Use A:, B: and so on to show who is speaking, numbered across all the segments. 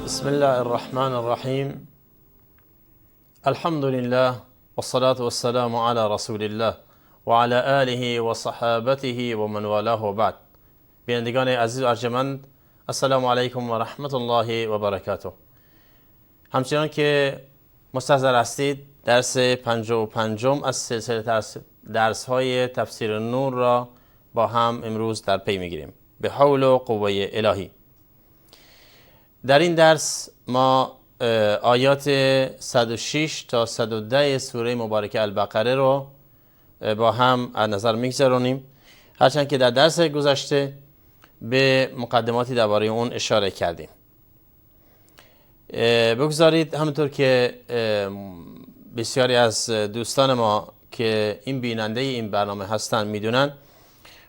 A: بسم الله الرحمن الرحیم. الحمد لله والصلاة والسلام على رسول الله و علی آله و صحابته و من والاه و بعد. بینندگان عزیز و ارجمند، السلام علیکم و رحمت الله و برکاته. همچنان که مستحضر هستید، درس 55 از سلسله درس های تفسیر نور را با هم امروز در پی میگیریم به حول و قوه الهی. در این درس ما آیات 106 تا 110 سوره مبارکه البقره رو با هم از نظر میگذرونیم، هرچند که در درس گذشته به مقدماتی درباره اون اشاره کردیم. بگذارید همونطور که بسیاری از دوستان ما که این بیننده این برنامه هستن میدونن،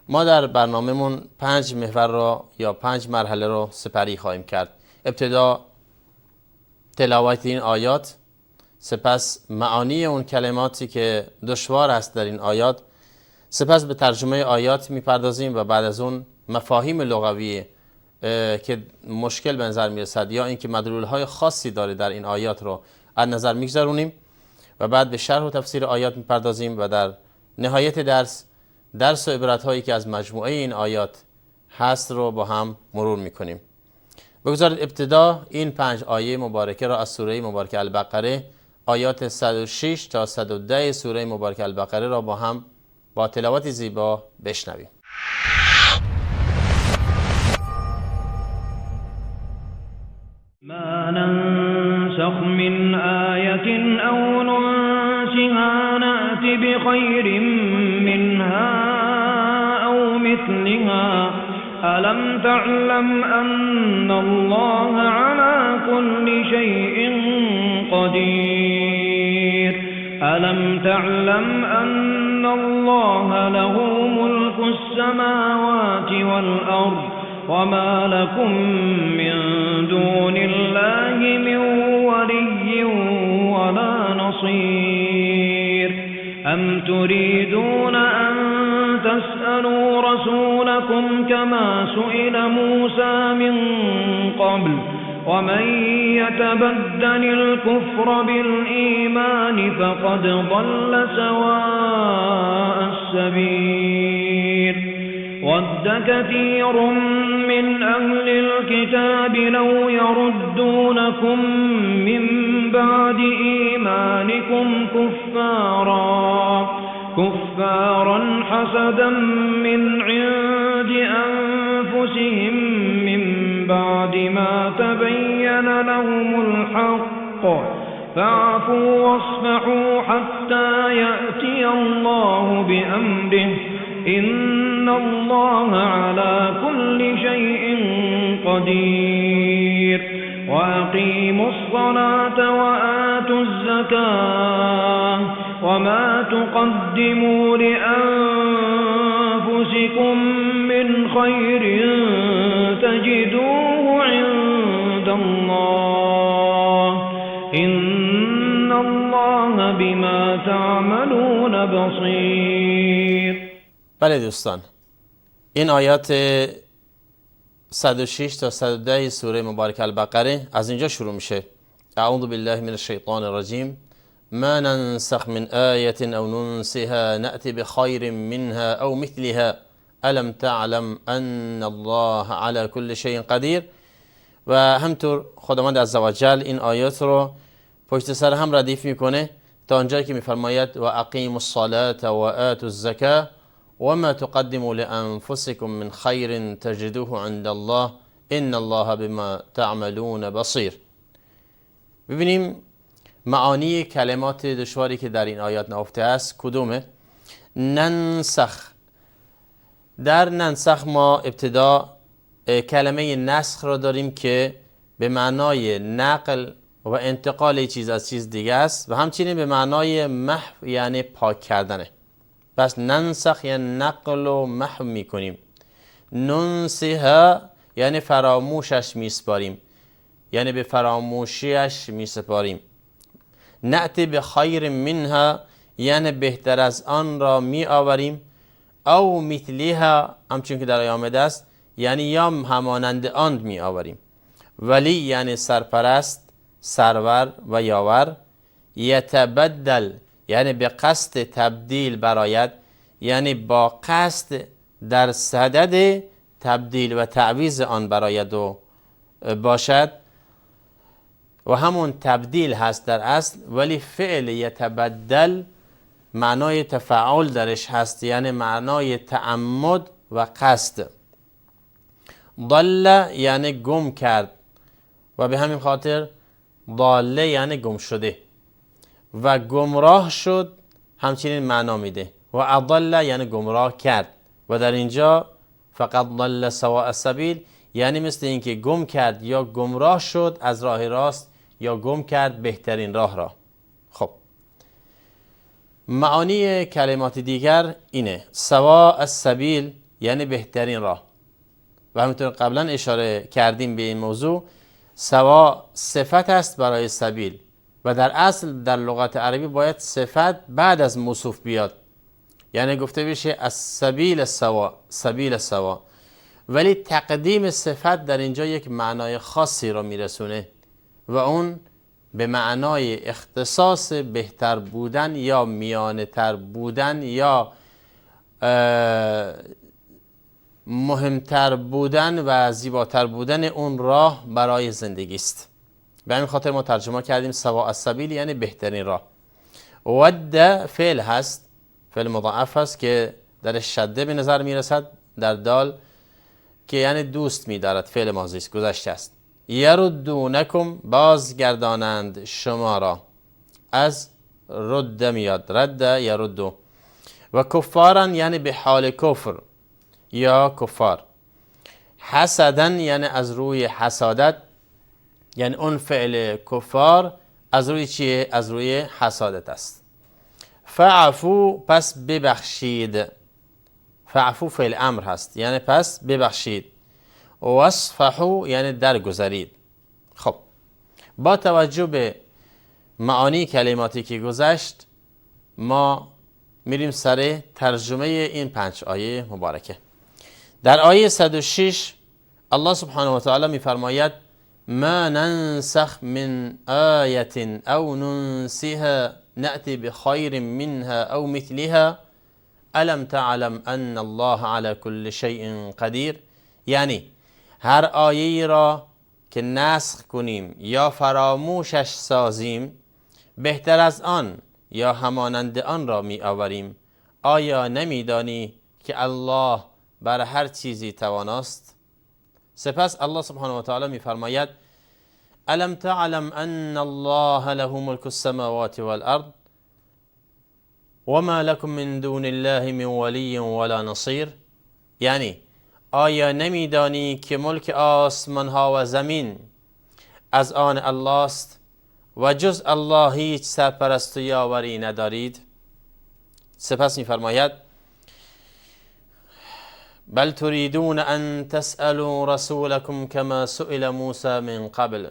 A: ما در برنامهمون 5 محور رو یا 5 مرحله رو سپری خواهیم کرد. ابتدا تلاوت این آیات، سپس معانی اون کلماتی که دشوار است در این آیات، سپس به ترجمه آیات میپردازیم و بعد از اون مفاهیم لغوی که مشکل به نظر میرسد یا اینکه مدلولهای خاصی داره در این آیات رو از نظر میگذرونیم و بعد به شرح و تفسیر آیات میپردازیم و در نهایت درس و عبرت‌هایی که از مجموعه این آیات هست رو با هم مرور میکنیم. بگذارید ابتدا این 5 آیه مبارکه را از سوره مبارکه البقره، آیات 106 تا 110 سوره مبارکه البقره را با هم با تلاوت زیبا بشنویم.
B: ما ننسخ من آیة او ننسها نأت بخیر منها او مثلها ألم تعلم أن الله على كل شيء قدير ألم تعلم أن الله له ملك السماوات والأرض وما لكم من دون الله من ولي ولا نصير أم تريدون أن تسألوا رسولكم كما سئل موسى من قبل ومن يتبدل الكفر بالإيمان فقد ضل سواء السبيل ود كثير من أهل الكتاب لو يردونكم من بعد إيمانكم كفارا حسدا من عند أنفسهم من بعد ما تبين لهم الحق فاعفوا واصفحوا حتى يأتي الله بأمره إن الله على كل شيء قدير وأقيموا الصلاة وآتوا الزكاة وما تقدموا لأنفسكم من خير تجدوه عند الله إن الله بما تعملون بصير.
A: بله دوستان، این آیات 106 تا 110 سوره مبارکه البقره از اینجا شروع میشه. اعوذ بالله من الشیطان الرجیم. ما ننسخ من آیة او ننسها نأتی بخیر منها او مثلها الم تعلم ان الله على كل شيء قدیر. و همطور خداوند عزوجل این آیات رو پشت سر هم ردیف میکنه تا آنجایی که میفرماید و اقیموا الصلاة و آتوا الزکاة وما تقدموا لأنفسكم من خير تجدوه عند الله إن الله بما تعملون بصير. ببینیم معانی کلمات دشواری که در این آیات نهفته است کدومه؟ ننسخ. در ننسخ ما ابتدا کلمه نسخ را داریم که به معنای نقل و انتقال چیز از چیز دیگه است و همچنین به معنای محو یعنی پاک کردنه. پس ننسخ یعنی نقل و محو میکنیم. ننسها یعنی فراموشش میسپاریم، یعنی به فراموشیش میسپاریم. نأتی به خیر منها یعنی بهتر از آن را می آوریم. او مثلیها همچون که در آیه آمده است یعنی یا همانند آن می آوریم. ولی یعنی سرپرست، سرور و یاور. یتبدل یعنی به قصد تبدیل برایت، یعنی با قصد در صدد تبدیل و تعویض آن برایت و باشد و همون تبدیل هست در اصل، ولی فعل یتبدل معنای تفاعل درش هست، یعنی معنای تعمد و قصد. ضل یعنی گم کرد و به همین خاطر ضاله یعنی گم شده و گمراه شد همچنین معنا میده و اضل یعنی گمراه کرد و در اینجا فقط ضل سواء السبیل یعنی مثل اینکه گم کرد یا گمراه شد از راه راست یا گم کرد بهترین راه را. خب معانی کلمات دیگر اینه: سواء السبیل یعنی بهترین راه و همونطور قبلا اشاره کردیم به این موضوع، سواء صفت است برای سبیل و در اصل در لغت عربی باید صفت بعد از موصوف بیاد، یعنی گفته بشه السبیل سواء، سبیل سواء، ولی تقدیم صفت در اینجا یک معنای خاصی را میرسونه و اون به معنای اختصاص بهتر بودن یا میانه تر بودن یا مهمتر بودن و زیباتر بودن اون راه برای زندگی است. به همین خاطر ما ترجمه کردیم سواء السبیل یعنی بهترین راه. ود فعل هست، فعل مضاعف هست که در شده به نظر میرسد در دال که یعنی دوست می‌دارد، فعل ماضی است، گذشته است. یردونکم بازگردانند شما را، از رد میاد، رد یردو. و کفارن یعنی به حال کفر یا کفار. حسدن یعنی از روی حسادت، یعنی اون فعل کفار از روی چیه؟ از روی حسادت است. فعفو پس ببخشید، فعفو فعل امر هست یعنی پس ببخشید. واصفحوا یعنی درگذرید. خب با توجه به معانی کلماتی که گذشت ما میریم سر ترجمه این 5 آیه مبارکه. در آیه 106 الله سبحانه و تعالی میفرماید ما ننسخ من آیه او ننسها نأتی بخیر منها او مثلها الم تعلم ان الله على كل شيء قدیر. یعنی هر آیه را که نسخ کنیم یا فراموشش سازیم بهتر از آن یا همانند آن را می آوریم. آیا نمیدانی که الله بر هر چیزی تواناست؟ سپس الله سبحانه و تعالی می فرماید الم تعلم ان الله له ملك السماوات والارض وما لكم من دون الله من ولی ولا نصیر. یعنی آیا نمیدانی که ملک آسمان ها و زمین از آن الله است و جز الله هیچ سرپرست و یاوری ندارید؟ سپس می‌فرماید بل تريدون ان تسألوا رسولكم كما سئل موسى من قبل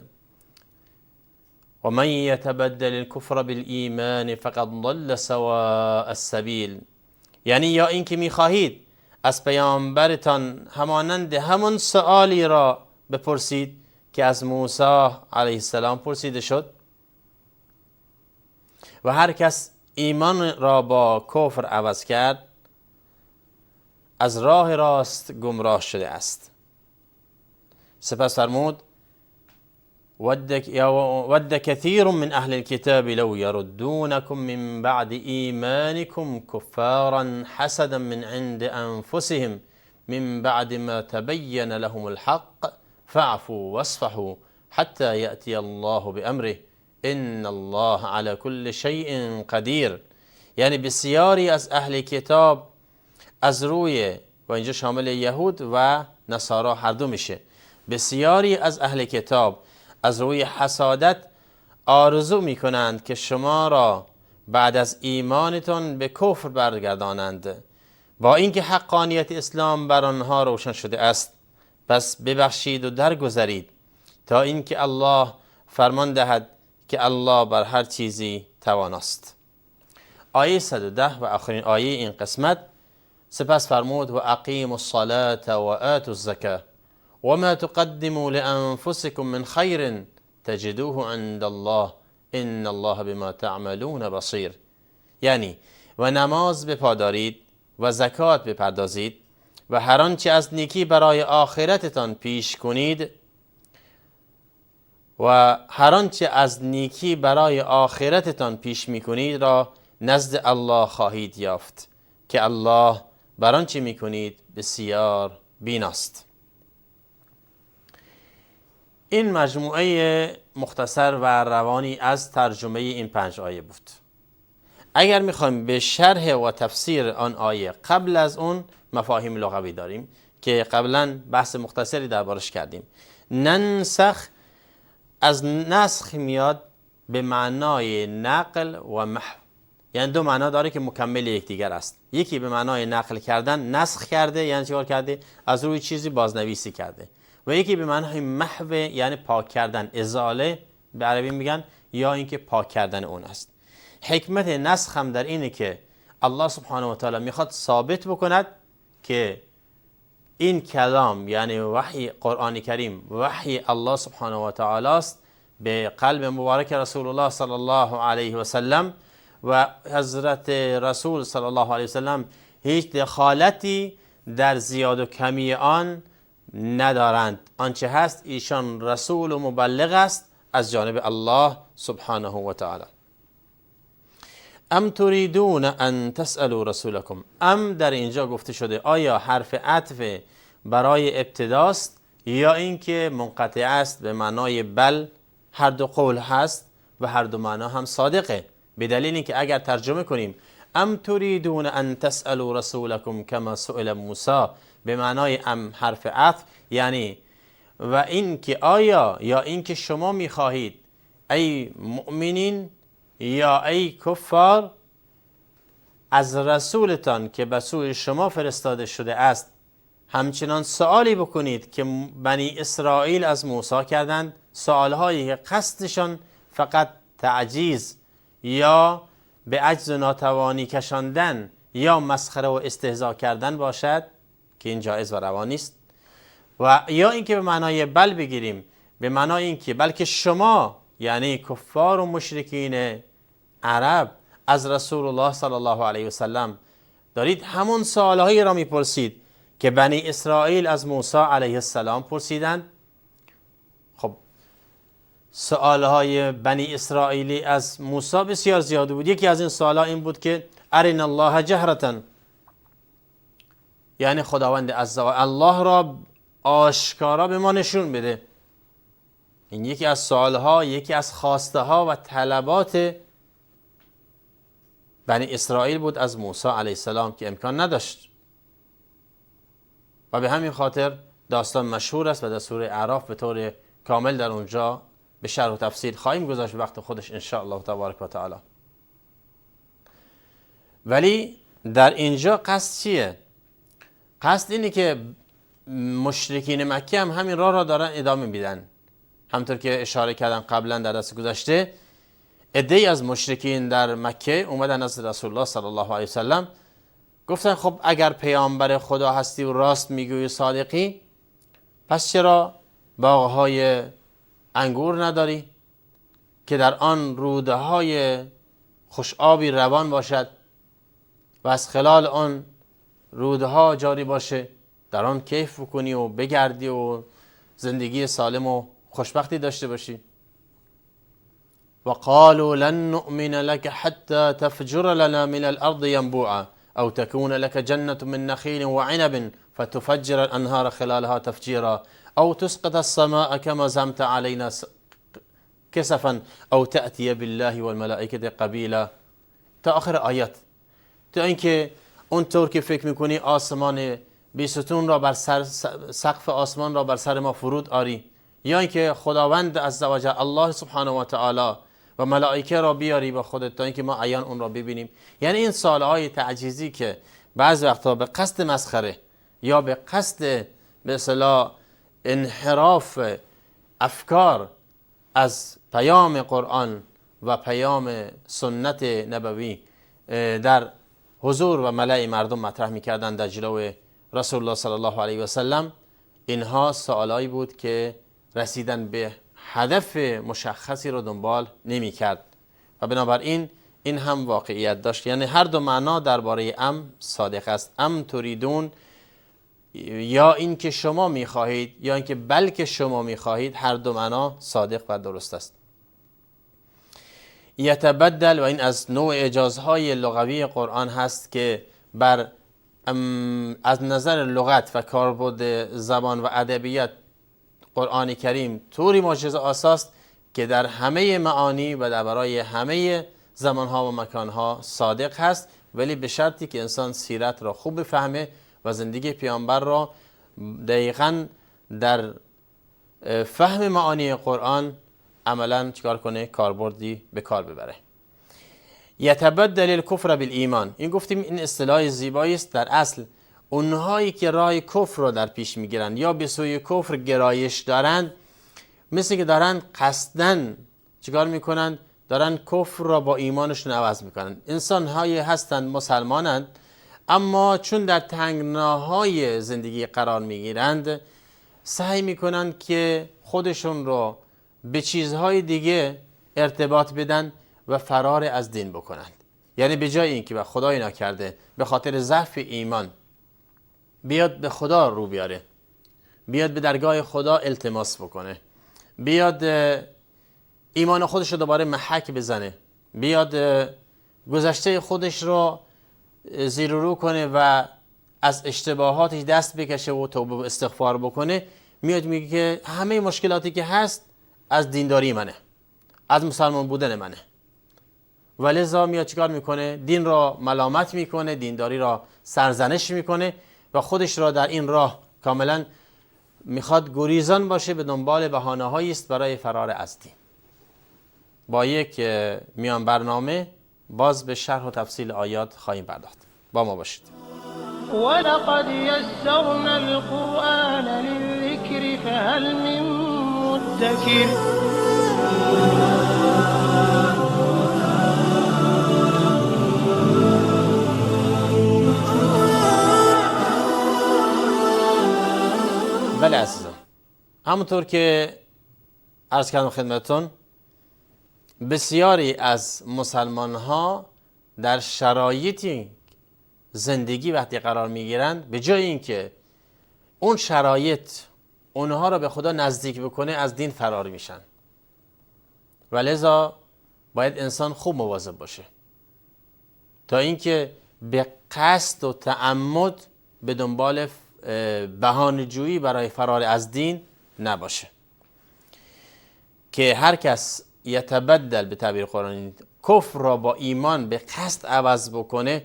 A: ومن يتبدل الكفر بالإيمان فقد ضل سواء السبيل. یعنی یا اینکه می‌خواهید از پیامبرتان همانند همون سؤالی را بپرسید که از موسی علیه السلام پرسیده شد و هر کس ایمان را با کفر عوض کرد از راه راست گمراه شده است. سپس فرمود ود كثير من اهل الكتاب لو يردونكم من بعد ایمانكم كفارا حسدا من عند انفسهم من بعد ما تبين لهم الحق فاعفوا واصفحوا حتى يأتي الله بأمره ان الله على كل شيء قدیر. یعنی بسیاری از اهل کتاب از روی، و اینجا شامل یهود و نصارا هر دو میشه، بسیاری از اهل کتاب از روی حسادت آرزو میکنند که شما را بعد از ایمانتان به کفر برگردانند با اینکه حقانیت اسلام بر آنها روشن شده است. پس ببخشید و درگذرید تا اینکه الله فرمان دهد که الله بر هر چیزی تواناست. آیه 110 و آخرین آیه این قسمت. سپس فرمود و اقیموا الصلاة و آتوا الزکاة وما تقدموا لأنفسكم من خير تجدوه عند الله ان الله بما تعملون بصیر. یعنی و نماز بپادارید و زکات بپردازید و هر آنچه از نیکی برای آخرتتان پیش کنید و هر آنچه از نیکی برای آخرتتان پیش میکنید را نزد الله خواهید یافت که الله بر آنچه میکنید بسیار بیناست. این مجموعه مختصر و روانی از ترجمه این 5 آیه بود. اگر میخوایم به شرح و تفسیر آن آیه، قبل از اون مفاهیم لغوی داریم که قبلا بحث مختصری دربارش کردیم. ننسخ از نسخ میاد به معنای نقل و محو، یعنی 2 معنا داره که مکمل یکدیگر است. یکی به معنای نقل کردن، نسخ کرده، یعنی چیکار کرده؟ از روی چیزی بازنویسی کرده. و یکی به معنای محو، یعنی پاک کردن، ازاله به عربی میگن، یا اینکه پاک کردن اون است. حکمت نسخ هم در اینه که الله سبحانه و تعالی میخواد ثابت بکند که این کلام، یعنی وحی قرآن کریم، وحی الله سبحانه و تعالی است به قلب مبارک رسول الله صلی الله علیه و سلم، و حضرت رسول صلی الله علیه و سلم هیچ دخالتی در زیاد و کمی آن ندارند. آنچه هست ایشان رسول و مبلغ است از جانب الله سبحانه و تعالی. ام تريدون ان تسألوا رسولكم. ام در اینجا گفته شده آیا حرف عطف برای ابتداست یا اینکه منقطع است به معنای بل؟ هر دو قول هست و هر دو معنا هم صادقه، به دلیل اینکه اگر ترجمه کنیم ام تريدون ان تسألوا رسولكم كما سئل موسی به معنای ام حرف عطف، یعنی و اینکه آیا یا اینکه شما میخواهید ای مؤمنین یا ای کفار از رسولتان که به سوی شما فرستاده شده است همچنان سوالی بکنید که بنی اسرائیل از موسی کردند، سوالهایی که قصدشان فقط تعجیز یا به عجز و ناتوانی کشاندن یا مسخره و استهزاء کردن باشد که این جایز و روا نیست، و یا اینکه به معنای بل بگیریم به معنای اینکه بلکه شما یعنی کفار و مشرکین عرب از رسول الله صلی الله علیه و سلم دارید همون سوالهایی را میپرسید که بنی اسرائیل از موسی علیه السلام پرسیدند. خب سوالهای بنی اسرائیلی از موسی بسیار زیاد بود. یکی از این سوالها این بود که ارنا الله جهرة، یعنی خداوند عزوجل الله را آشکارا به ما نشون بده. این یکی از سوالها، یکی از خواسته ها و طلبات بنی اسرائیل بود از موسی علیه السلام که امکان نداشت، و به همین خاطر داستان مشهور است و در سوره اعراف به طور کامل در اونجا به شرح و تفسیر خواهیم گذاشت وقت خودش ان شاء الله تبارک و تعالی. ولی در اینجا قصد چیه؟ قصد اینه که مشرکین مکه هم همین راه را دارن ادامه میدن. همطور که اشاره کردم قبلا در درس گذشته، عده‌ای از مشرکین در مکه اومدن از رسول الله صلی الله علیه وسلم گفتن خب اگر پیامبر خدا هستی و راست میگویی صادقی، پس چرا باغهای انگور نداری که در آن روده های خوشآبی روان باشد و از خلال آن روده ها جاری باشه، در آن کیف بکنی و بگردی و زندگی سالم و خوشبختی داشته باشی؟ وقالوا لن نؤمن لك حتى تفجر لنا من الأرض ينبوعا أو تكون لك جنة من نخيل وعنب فتفجر الأنهار خلالها تفجيرا أو تسقط السماء كما زعمت علينا كسفا أو تأتي بالله والملائكة قبيلا. تا آخر آیات، تا اینکه اونطور که فکر میکنی آسمان بیستون را بر سر، سقف آسمان را بر سر ما فرود آری، یا اینکه خداوند عزوجل الله سبحانه و تعالی و ملائکه را بیاری با خودت تا اینکه ما عیان اون را ببینیم. یعنی این سوالهای تعجیزی که بعض وقتا به قصد مسخره یا به قصد به اصطلاح انحراف افکار از پیام قرآن و پیام سنت نبوی در حضور و ملأ مردم مطرح میکردن در جلو رسول الله صلی الله علیه و سلم، اینها سوالایی بود که رسیدن به هدف مشخصی رو دنبال نمی کرد و بنابراین این هم واقعیت داشت. یعنی هر دو معنا درباره ام صادق است. ام تریدون، یا این که شما میخواهید، یا اینکه بلکه شما میخواهید، هر دو معنا صادق و درست است. یتبدل، و این از نوع اجازهای لغوی قرآن هست که از نظر لغت و کاربرد زبان و ادبیات قرآن کریم طوری معجزه آساست که در همه معانی و در برای همه زمانها و مکانها صادق هست، ولی به شرطی که انسان سیرت را خوب بفهمه و زندگی پیامبر را دقیقاً در فهم معانی قرآن عملاً چیکار کنه؟ کاربردی به کار ببره. یتبدل الکفر بالایمان، این گفتیم این اصطلاح زیبایی است. در اصل اونهایی که راه کفر را در پیش میگیرند یا به سوی کفر گرایش دارند، مثل که دارن قصدن چیکار میکنند؟ دارن کفر را با ایمانشون عوض میکنند. انسان هایی هستند مسلمانند، اما چون در تنگناهای زندگی قرار میگیرند سعی میکنند که خودشون رو به چیزهای دیگه ارتباط بدن و فرار از دین بکنند. یعنی به جای اینکه و خدای نکرده به خاطر ضعف ایمان بیاد به خدا رو بیاره، بیاد به درگاه خدا التماس بکنه، بیاد ایمان خودش رو دوباره محک بزنه، بیاد گذشته خودش رو زیر و رو کنه و از اشتباهاتش دست بکشه و توبه و استغفار بکنه، میاد میگه که همه مشکلاتی که هست از دینداری منه، از مسلمان بودن منه. ولذا میاد چیکار میکنه؟ دین را ملامت میکنه، دینداری را سرزنش میکنه و خودش را در این راه کاملا میخواد گریزان باشه، به دنبال بهانه‌هایی است برای فرار از دین. با یک میان برنامه باز به شرح و تفصیل آیات خواهیم پرداخت. با ما باشید.
C: ولقد يسرنا القرآن للذكر فهل من مدكر.
A: بله عزیزان، همونطور که عرض کردم خدمتتون، بسیاری از مسلمان ها در شرایطی زندگی وقتی قرار میگیرند، به جای اینکه اون شرایط اونها را به خدا نزدیک بکنه از دین فرار میشن و لذا باید انسان خوب مواظب باشه تا اینکه به قصد و تعمد به دنبال بهانه‌جویی برای فرار از دین نباشه. که هر کس یتبدل به تعبیر قرآنی کفر را با ایمان به قصد عوض بکنه،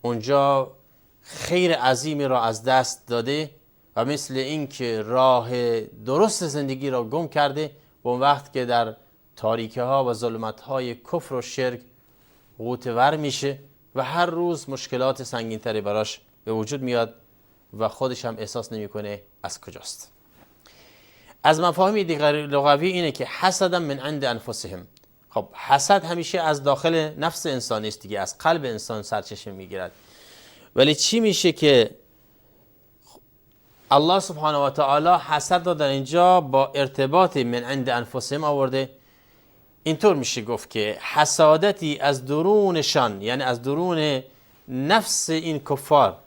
A: اونجا خیر عظیمی را از دست داده و مثل این که راه درست زندگی را گم کرده و اون وقت که در تاریکه ها و ظلمت های کفر و شرک غوطه ور میشه و هر روز مشکلات سنگین تری براش به وجود میاد و خودش هم احساس نمیکنه از کجاست. از مفاهیم دیگر لغوی اینه که حسدا من عند انفسهم. خب حسد همیشه از داخل نفس انسان است دیگه، از قلب انسان سرچشمه میگیرد. ولی چی میشه که الله سبحانه و تعالی حسد رو در اینجا با ارتباط من عند انفسهم آورده؟ اینطور میشه گفت که حسادتی از درونشان، یعنی از درون نفس این کفار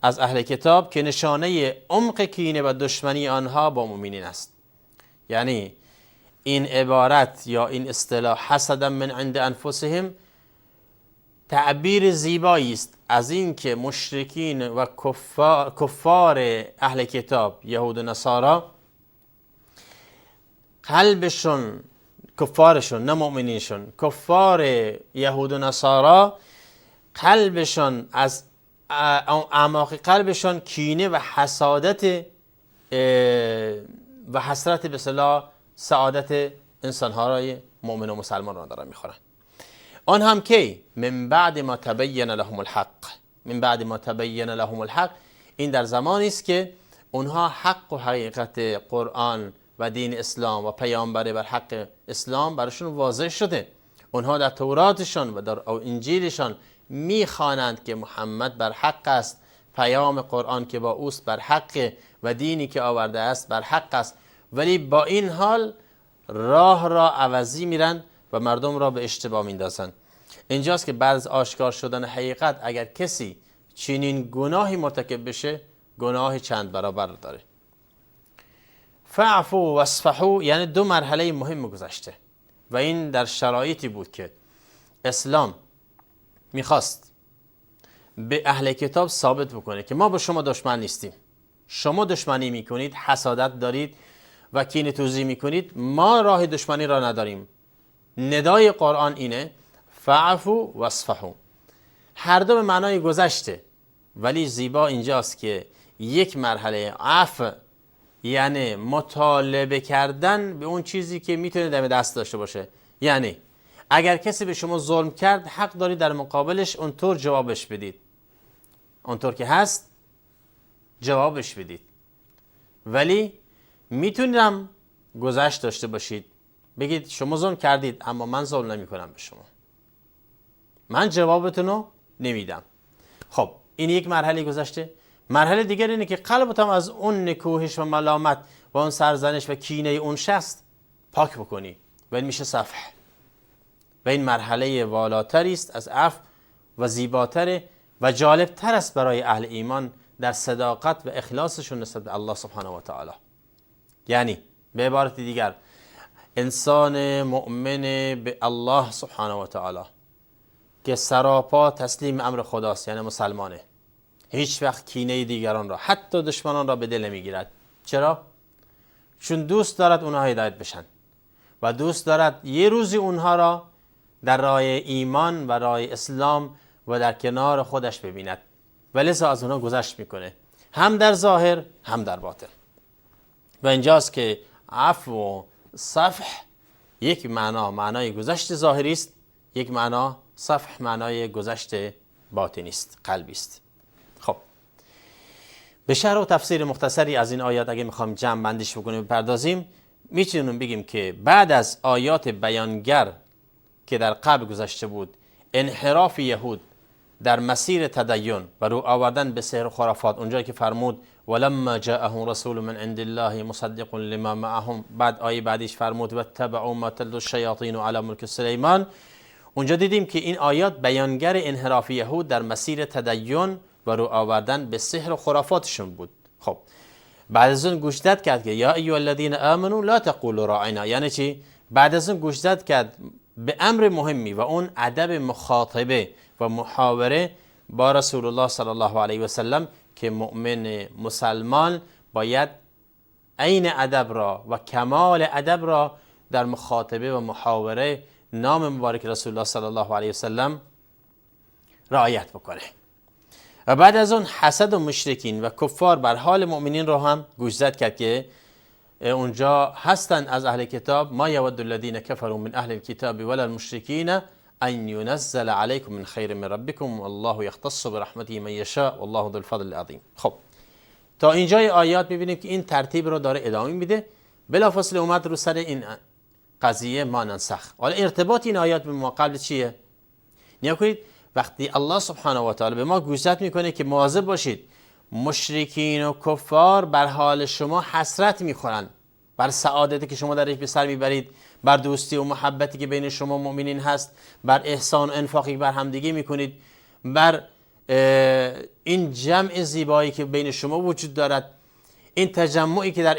A: از اهل کتاب، که نشانه عمق کینه و دشمنی آنها با مؤمنین است. یعنی این عبارت یا این اصطلاح حسدا من عند انفسهم تعبیر زیبایی است از این که مشرکین و کفار اهل کتاب، یهود و نصارا، قلبشون، کفارشون نه مؤمنینشون، کفار یهود و نصارا قلبشون، از اعماق قلبشون کینه و حسادت و حسرت به اصطلاح سعادت انسان‌های مؤمن و مسلمان را دارن میخورن. آن هم که من بعد ما تبین لهم الحق، من بعد ما تبین لهم الحق، این در زمانی است که اونها حق و حقیقت قرآن و دین اسلام و پیامبر بر حق اسلام براشون واضح شده. اونها در توراتشان و در انجیلشان میخوانند که محمد بر حق است، پیام قرآن که با اوست بر حق، و دینی که آورده است بر حق است، ولی با این حال راه را عوضی میرن و مردم را به اشتباه میندازن. اینجاست که بعد از آشکار شدن حقیقت اگر کسی چنین گناهی مرتکب بشه، گناه چند برابر داره. فاعفوا واصفحوا یعنی دو مرحله مهم گذشته و این در شرایطی بود که اسلام میخواست به اهل کتاب ثابت بکنه که ما با شما دشمن نیستیم، شما دشمنی میکنید، حسادت دارید و کینه توزی میکنید، ما راه دشمنی را نداریم. ندای قرآن اینه فاعفوا واصفحوا، هر دو به معنای گذشته، ولی زیبا اینجاست که یک مرحله عفو یعنی مطالبه کردن به اون چیزی که میتونه دم دست داشته باشه. یعنی اگر کسی به شما ظلم کرد، حق دارید در مقابلش اونطور جوابش بدید، اونطور که هست جوابش بدید، ولی میتونم گذشت داشته باشید، بگید شما ظلم کردید اما من ظلم نمی کنم به شما، من جوابتون رو نمیدم. خب این یک مرحله گذشته. مرحله دیگر اینه که قلبتم از اون نکوهش و ملامت و اون سرزنش و کینه اون شخص پاک بکنی و این میشه صفح و این مرحله والاتری است از عفو و زیباتره و جالبتر است برای اهل ایمان در صداقت و اخلاصشون نسبت به الله سبحانه و تعالی. یعنی به عبارت دیگر انسان مؤمن به الله سبحانه و تعالی که سراپا تسلیم امر خداست، یعنی مسلمانه، هیچ وقت کینه دیگران را حتی دشمنان را به دل نمیگیرد. چرا؟ چون دوست دارد اونها هدایت بشن و دوست دارد یه روزی اونها را در راه ایمان و راه اسلام و در کنار خودش ببیند و لذا از اونها گذشت میکنه، هم در ظاهر هم در باطن. و اینجاست که عفو و صفح یک معنای گذشت ظاهری است، یک معنا صفح معنای گذشت باطنی است، قلبی است. خب به شرح و تفسیر مختصری از این آیات اگه میخوام جمع بندیش بکنیم بپردازیم، میتونیم بگیم که بعد از آیات بیانگر که در قبل گذشته بود، انحراف یهود در مسیر تدین و رو آوردن به سحر و خرافات، اونجایی که فرمود ولما جاءهم رسول من عند الله مصدق لما معهم، بعد آیه بعدیش فرمود واتبعوا ما تتلو الشیاطین علی ملک سلیمان. اونجا دیدیم که این آیات بیانگر انحراف یهود در مسیر تدین و رو آوردن به سحر و خرافاتشون بود. خب بعد از اون گوش داد کرد که یا ایها الذین آمنوا لا تقولوا راعنا، یعنی چی؟ بعد از اون گوش داد کرد به امر مهمی و اون ادب مخاطبه و محاوره با رسول الله صلی الله علیه و سلم که مؤمن مسلمان باید عین ادب را و کمال ادب را در مخاطبه و محاوره نام مبارک رسول الله صلی الله علیه و سلم رعایت بکنه. و بعد از اون حسد و مشرکین و کفار بر حال مؤمنین رو هم گوشزد کرد که اونجا هستن از اهل کتاب ما یود الذین کفروا من اهل الكتاب ولا المشرکین ان ينزل عليكم من خیر من ربكم والله يختص برحمته من يشاء والله ذو الفضل العظیم. خب تا اینجای آیات میبینیم که این ترتیب رو داره ادامه میده. بلافاصله اومد رو سر این قضیه ما ننسخ. حالا ارتباط این آیات به ما قبل چیه؟ نیا کنید وقتی الله سبحانه و تعالی به ما گوشزد میکنه که مواظب باشید مشرکین و کفار بر حال شما حسرت میخورن، بر سعادتی که شما درش به سر میبرید، بر دوستی و محبتی که بین شما مؤمنین هست، بر احسان و انفاقی بر همدیگه میکنید، بر این جمع زیبایی که بین شما وجود دارد، این تجمعی که در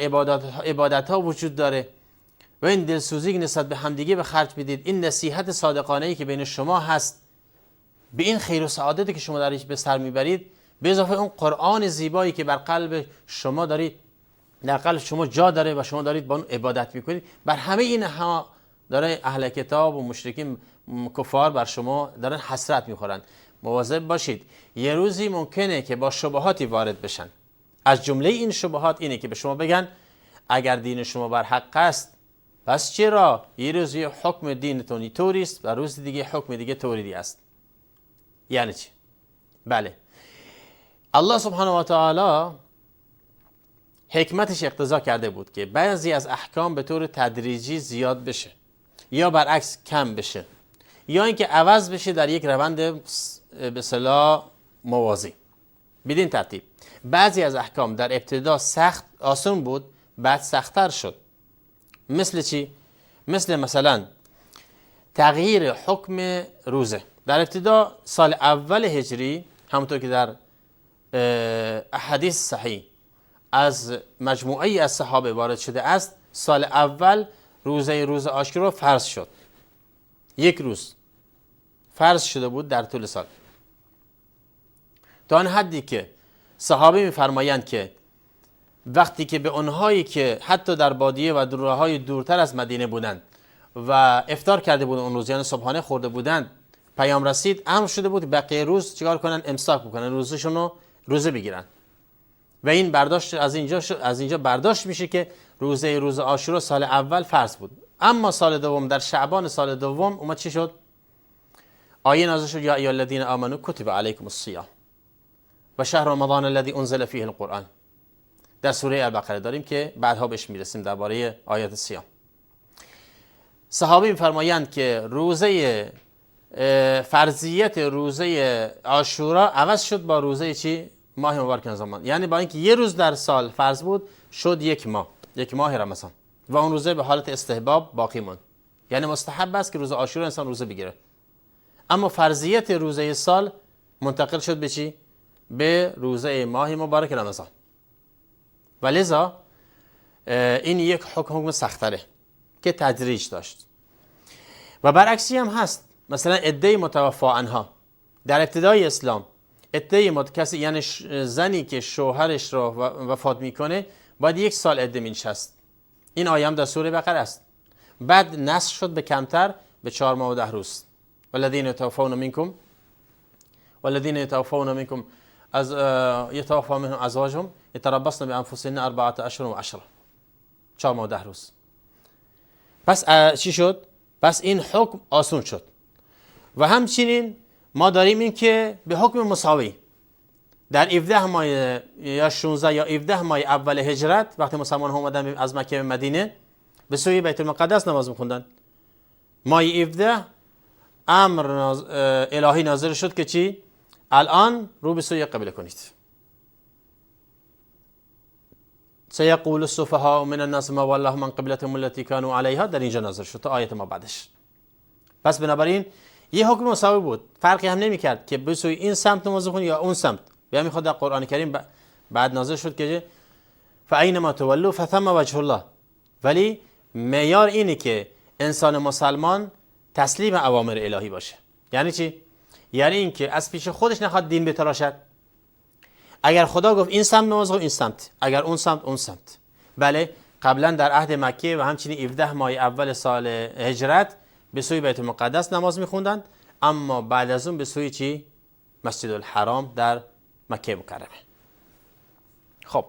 A: عبادت ها وجود داره و این دلسوزی که نسبت به همدیگه به خرج بدید، این نصیحت صادقانه‌ای که بین شما هست، به این خیر و سعادتی که شما درش به سر میبرید، به اضافه اون قرآن زیبایی که بر قلب شما دارید، در قلب شما جا داره و شما دارید با اون عبادت میکنید، بر همه اینها داره اهل کتاب و مشرکین کفار بر شما دارن حسرت میخورن. مواظب باشید، یه روزی ممکنه که با شبهاتی وارد بشن. از جمله این شبهات اینه که به شما بگن اگر دین شما بر حق است پس چرا یه روزی حکم دینتون طوری است و روز دیگه حکم دیگه طوری است؟ یعنی چی؟ بله، الله سبحانه و تعالی حکمتش اقتضا کرده بود که بعضی از احکام به طور تدریجی زیاد بشه یا برعکس کم بشه یا اینکه عوض بشه در یک روند به اصطلاح موازی. بدین ترتیب بعضی از احکام در ابتدا سخت آسان بود، بعد سخت‌تر شد. مثل چی؟ مثلا تغییر حکم روزه. در ابتدا سال اول هجری، همونطور که در احادیث صحیح از مجموعه از صحابه وارد شده است، سال اول روز عاشورا فرض شد. یک روز فرض شده بود در طول سال، تا آن حدی که صحابه می‌فرمایند که وقتی که به اونهایی که حتی در بادیه و راه‌های دورتر از مدینه بودند و افطار کرده بودند اون روز، یعنی صبحانه خورده بودند، پیام رسید امر شده بود بقیه روز چیکار کنن؟ امساک بکنن، روزشون رو روزه بگیرن. و این برداشت از اینجا برداشت میشه که روز عاشورا سال اول فرض بود. اما سال دوم در شعبان سال دوم اومد چی شد؟ آیه نازل شد یا ایها الذین آمنوا کتب علیکم الصیام و شهر رمضان الذی انزل فیه القرآن. در سوره البقره داریم که بعدها بهش میرسیم درباره آیات صیام. صحابه میفرمایند که روزه فرضیت روزه عاشورا عوض شد با روزه چی؟ ماه مبارک رمضان. یعنی با اینکه یه روز در سال فرض بود شد یک ماه رمضان و اون روزه به حالت استحباب باقی موند. یعنی مستحب است که روز عاشورا انسان روزه بگیره، اما فرضیت روزه سال منتقل شد به چی؟ به روزه ماه مبارک رمضان. و لذا این یک حکم سخت‌تره که تدریج داشت. و برعکسی هم هست. مثلا عده متوفی عنها در ابتدای اسلام، عده کسی یعنی زنی که شوهرش را وفات میکنه باید 1 سال عده مینشست. این آیه هم در سوره بقره است. بعد نسخ شد به کمتر، به 4 ماه و 10 روز. والذین یتوفون منکم از یتوفى منهم ازواجهم یتربصن بانفسهن 4 اشهر و 10. 4 ماه و 10 روز. پس چی شد؟ پس این حکم آسون شد. و همچنین ما داریم این که به حکم مساوی در 17 ماه یا 16 یا 17 ماه اول هجرت، وقتی مسلمان ها اومدن از مکه به مدینه به سوی بیت المقدس نماز می‌خوندن، ماه 17 امر الهی نازل شد که چی؟ الان رو به سوی قبله کنید. سیقول السفهاء من الناس ما والله من قبلتهم التي كانوا عليها، در اینجا نازل شد تا آیت ما بعدش. پس بنابراین یه حکم مساوی بود، فرقی هم نمی‌کرد که به سوی این سمت نماز بخونی یا اون سمت. به همین خاطر در قرآن کریم بعد نازل شد که فاینما تولوا فثم وجه الله. ولی معیار اینه که انسان مسلمان تسلیم اوامر الهی باشه. یعنی چی؟ یعنی این که از پیش خودش نخواد دین بتراشد. اگر خدا گفت این سمت نماز خون این سمت، اگر اون سمت اون سمت. بله قبلا در عهد مکه و همچنین 17 ماه اول سال هجرت به سوی بیت المقدس نماز می‌خوندند، اما بعد از اون به سوی چی؟ مسجد الحرام در مکه مکرمه. خب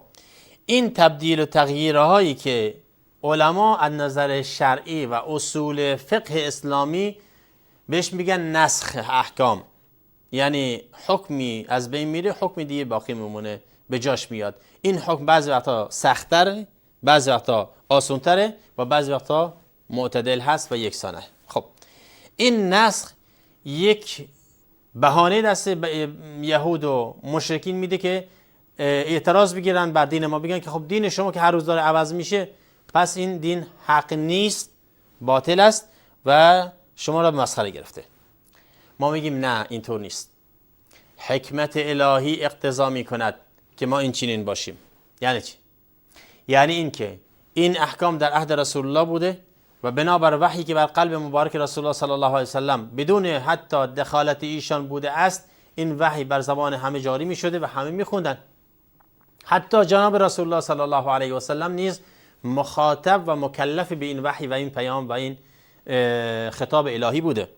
A: این تبدیل و تغییرهایی که علما از نظر شرعی و اصول فقه اسلامی بهش میگن نسخ احکام، یعنی حکمی از بین میره حکم دیگه باقی میمونه به جاش میاد. این حکم بعضی وقتا سخت‌تره، بعضی وقتا آسان‌تره و بعضی وقتا معتدل هست و یکسانه. خب این نسخ یک بهانه دست یهود و مشرکین میده که اعتراض بگیرن بر دین ما، بگن که خب دین شما که هر روز داره عوض میشه، پس این دین حق نیست، باطل است و شما را به مسخره گرفته. ما میگیم نه، اینطور نیست. حکمت الهی اقتضا میکند که ما این چنین باشیم. یعنی چی؟ یعنی این که این احکام در عهد رسول الله بوده و بنابر وحی که بر قلب مبارک رسول الله صلی الله علیه وسلم بدون حتی دخالت ایشان بوده است، این وحی بر زبان همه جاری می شده و همه می خوندن. حتی جناب رسول الله صلی الله علیه وسلم نیز مخاطب و مکلف به این وحی و این پیام و این خطاب الهی بوده.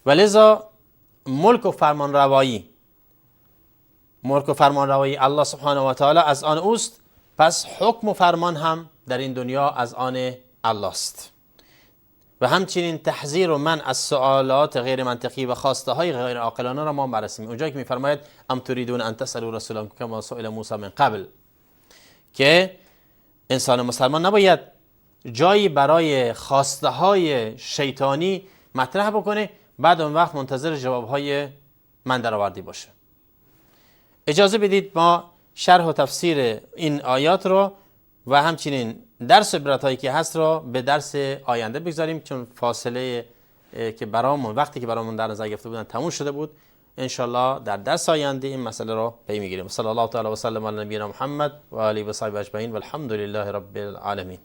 A: ولذا ملک و فرمان روایی الله سبحانه و تعالی از آن اوست، پس حکم و فرمان هم در این دنیا از آن الله است. و همچنین تحذیر و منع از سوالات غیر منطقی و خواسته های غیر عاقلانه را ما بررسی می‌کنیم. اونجایی که می‌فرماید ام تريدون ان تسالوا رسولكم كما سئل موسی من قبل، که انسان مسلمان نباید جایی برای خواسته های شیطانی مطرح بکنه بعد اون وقت منتظر جواب های من درآوردی باشه. اجازه بدید ما شرح و تفسیر این آیات رو و همچنین درس عبرت هایی که هست رو به درس آینده بگذاریم، چون فاصله که برامون وقتی که برامون در نظر گرفته بودن تموم شده بود. انشالله در درس آینده این مسئله رو پی میگیریم. صلی الله تعالی و سلم علی نبینا محمد و آله و صحبه اجمعین و الحمد لله رب العالمین.